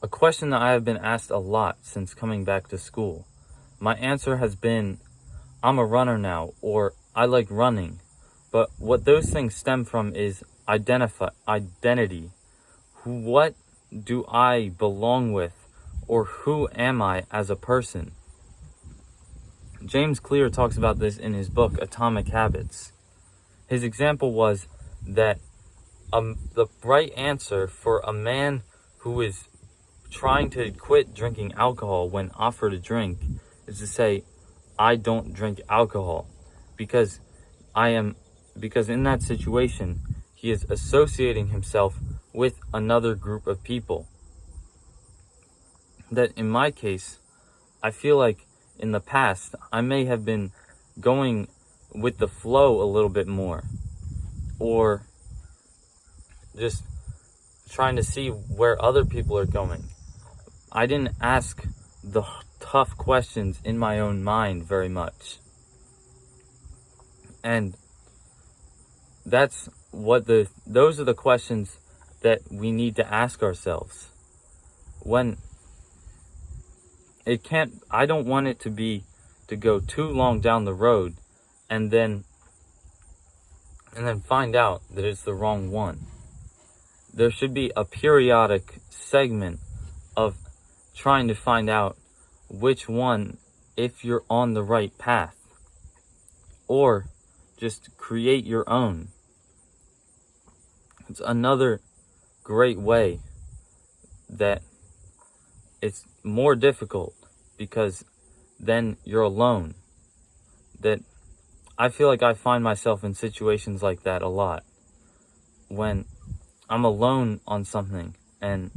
A question that I have been asked a lot since coming back to school. My answer has been, I'm a runner now, or I like running. But what those things stem from is identity. What do I belong with, or who am I as a person? James Clear talks about this in his book, Atomic Habits. His example was that the right answer for a man who is trying to quit drinking alcohol when offered a drink is to say, I don't drink alcohol, because in that situation, he is associating himself with another group of people. That in my case, I feel like in the past, I may have been going with the flow a little bit more, or just trying to see where other people are going. I didn't ask the tough questions in my own mind very much. And those are the questions that we need to ask ourselves. I don't want it to go too long down the road and then find out that it's the wrong one. There should be a periodic segment of trying to find out which one, if you're on the right path, or just create your own. It's another great way that it's more difficult, because then you're alone. That I feel like I find myself in situations like that a lot, when I'm alone on something and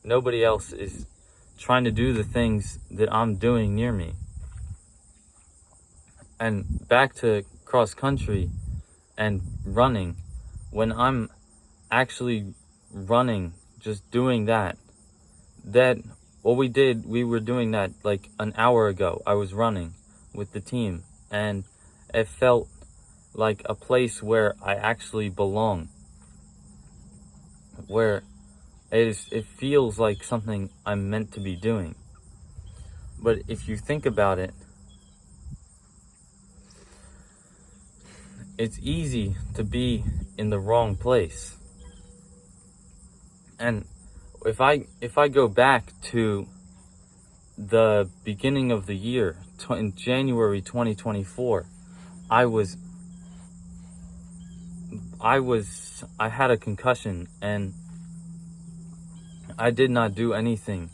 nobody else is trying to do the things that I'm doing near me. And back to cross country and running, when I'm actually running, just doing that we were doing that like an hour ago. I was running with the team, and it felt like a place where I actually belong, where it feels like something I'm meant to be doing. But if you think about it, it's easy to be in the wrong place. And if I go back to the beginning of the year, in January 2024, I had a concussion and I did not do anything.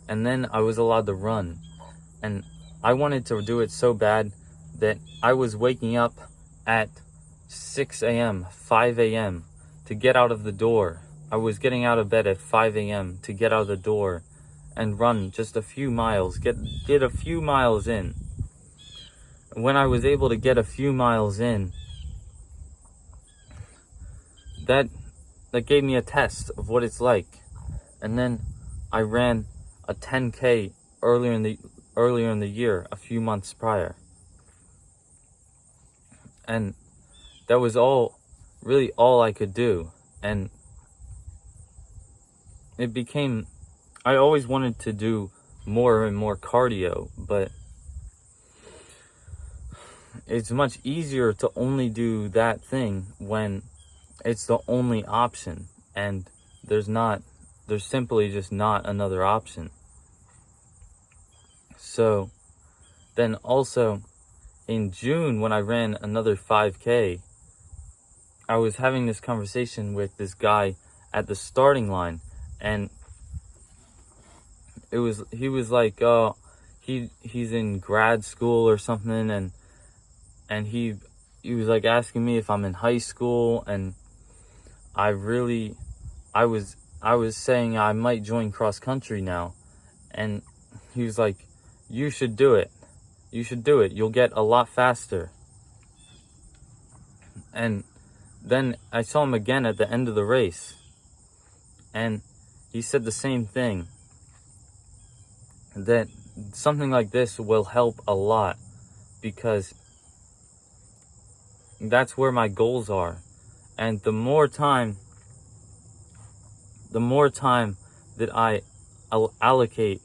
And then I was allowed to run, and I wanted to do it so bad that I was waking up at 6 a.m., 5 a.m. to get out of the door. I was getting out of bed at 5 a.m. to get out of the door and run just a few miles, get a few miles in. When I was able to get a few miles in, that gave me a test of what it's like. And then I ran a 10K earlier in the year, a few months prior. And that was really all I could do. And I always wanted to do more and more cardio, but it's much easier to only do that thing when it's the only option, and there's simply just not another option. So then also in June, when I ran another 5K, I was having this conversation with this guy at the starting line, and he was like, oh, he's in grad school or something, and he was like asking me if I'm in high school, and I was saying I might join cross country now, and he was like, you should do it. You'll get a lot faster. And then I saw him again at the end of the race, and he said the same thing, that something like this will help a lot, because that's where my goals are. And the more time that I allocate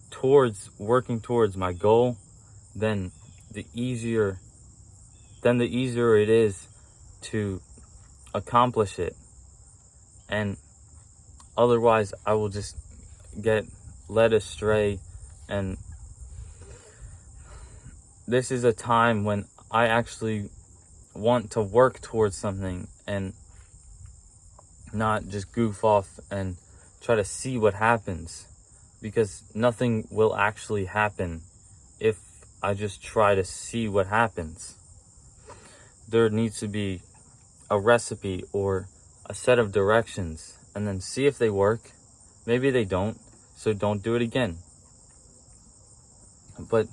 towards working towards my goal, then the easier it is to accomplish it. And otherwise I will just get led astray. And this is a time when I actually want to work towards something and not just goof off and try to see what happens, because nothing will actually happen if I just try to see what happens. There needs to be a recipe or a set of directions, and then see if they work. Maybe they don't, so don't do it again. But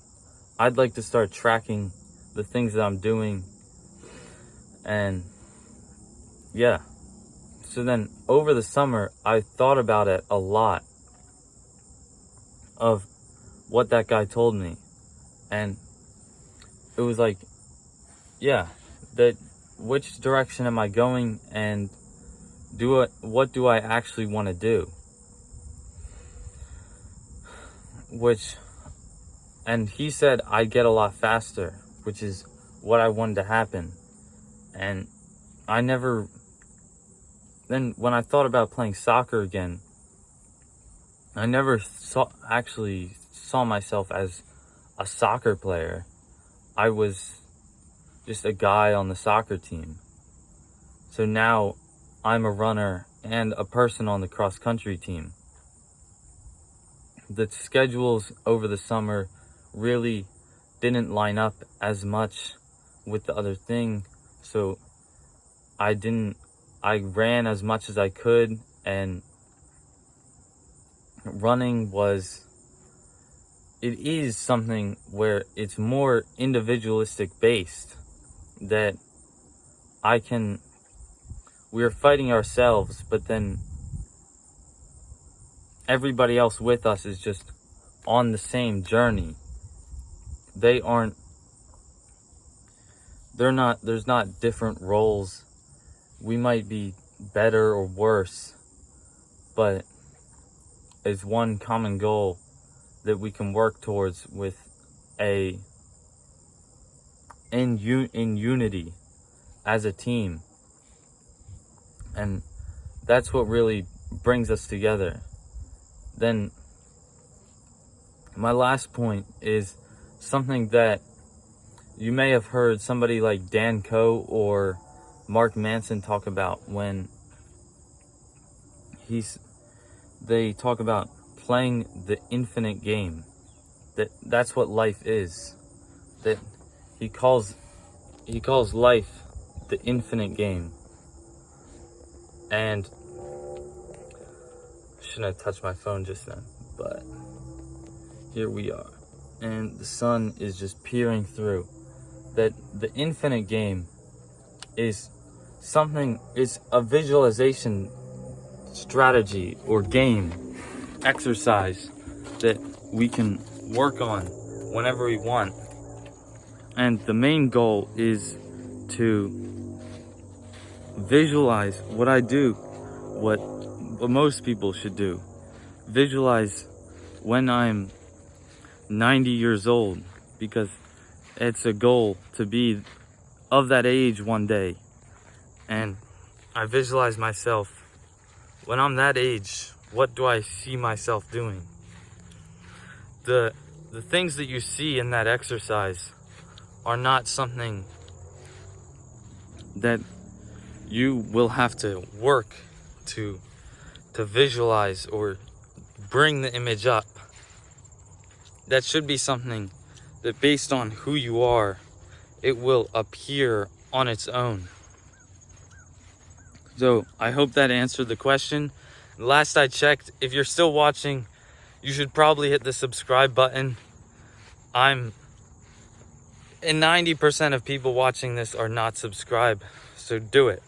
I'd like to start tracking the things that I'm doing. And yeah, so then over the summer I thought about it a lot, of what that guy told me. And it was like, yeah, that which direction am I going, and what do I actually want to do? And he said I get a lot faster, which is what I wanted to happen. And then when I thought about playing soccer again, I never saw myself as a soccer player. I was just a guy on the soccer team. So now I'm a runner and a person on the cross country team. The schedules over the summer really didn't line up as much with the other thing, so I ran as much as I could, and running is something where it's more individualistic based, that we're fighting ourselves, but then everybody else with us is just on the same journey. There's not different roles. We might be better or worse, but it's one common goal that we can work towards with in unity as a team. And that's what really brings us together. Then my last point is something that you may have heard somebody like Dan Coe or Mark Manson talk about when they talk about playing the infinite game. That's what life is. That he calls life the infinite game. And I shouldn't have touched my phone just then, but here we are. And the sun is just peering through. That the infinite game is a visualization strategy or game, exercise that we can work on whenever we want. And the main goal is to visualize what I do, what most people should do. Visualize when I'm 90 years old, because it's a goal to be of that age one day. And I visualize myself when I'm that age. What do I see myself doing? The things that you see in that exercise are not something that you will have to work to visualize or bring the image up. That should be something that, based on who you are, it will appear on its own. So I hope that answered the question. Last I checked, if you're still watching, you should probably hit the subscribe button. And 90% of people watching this are not subscribed, so do it.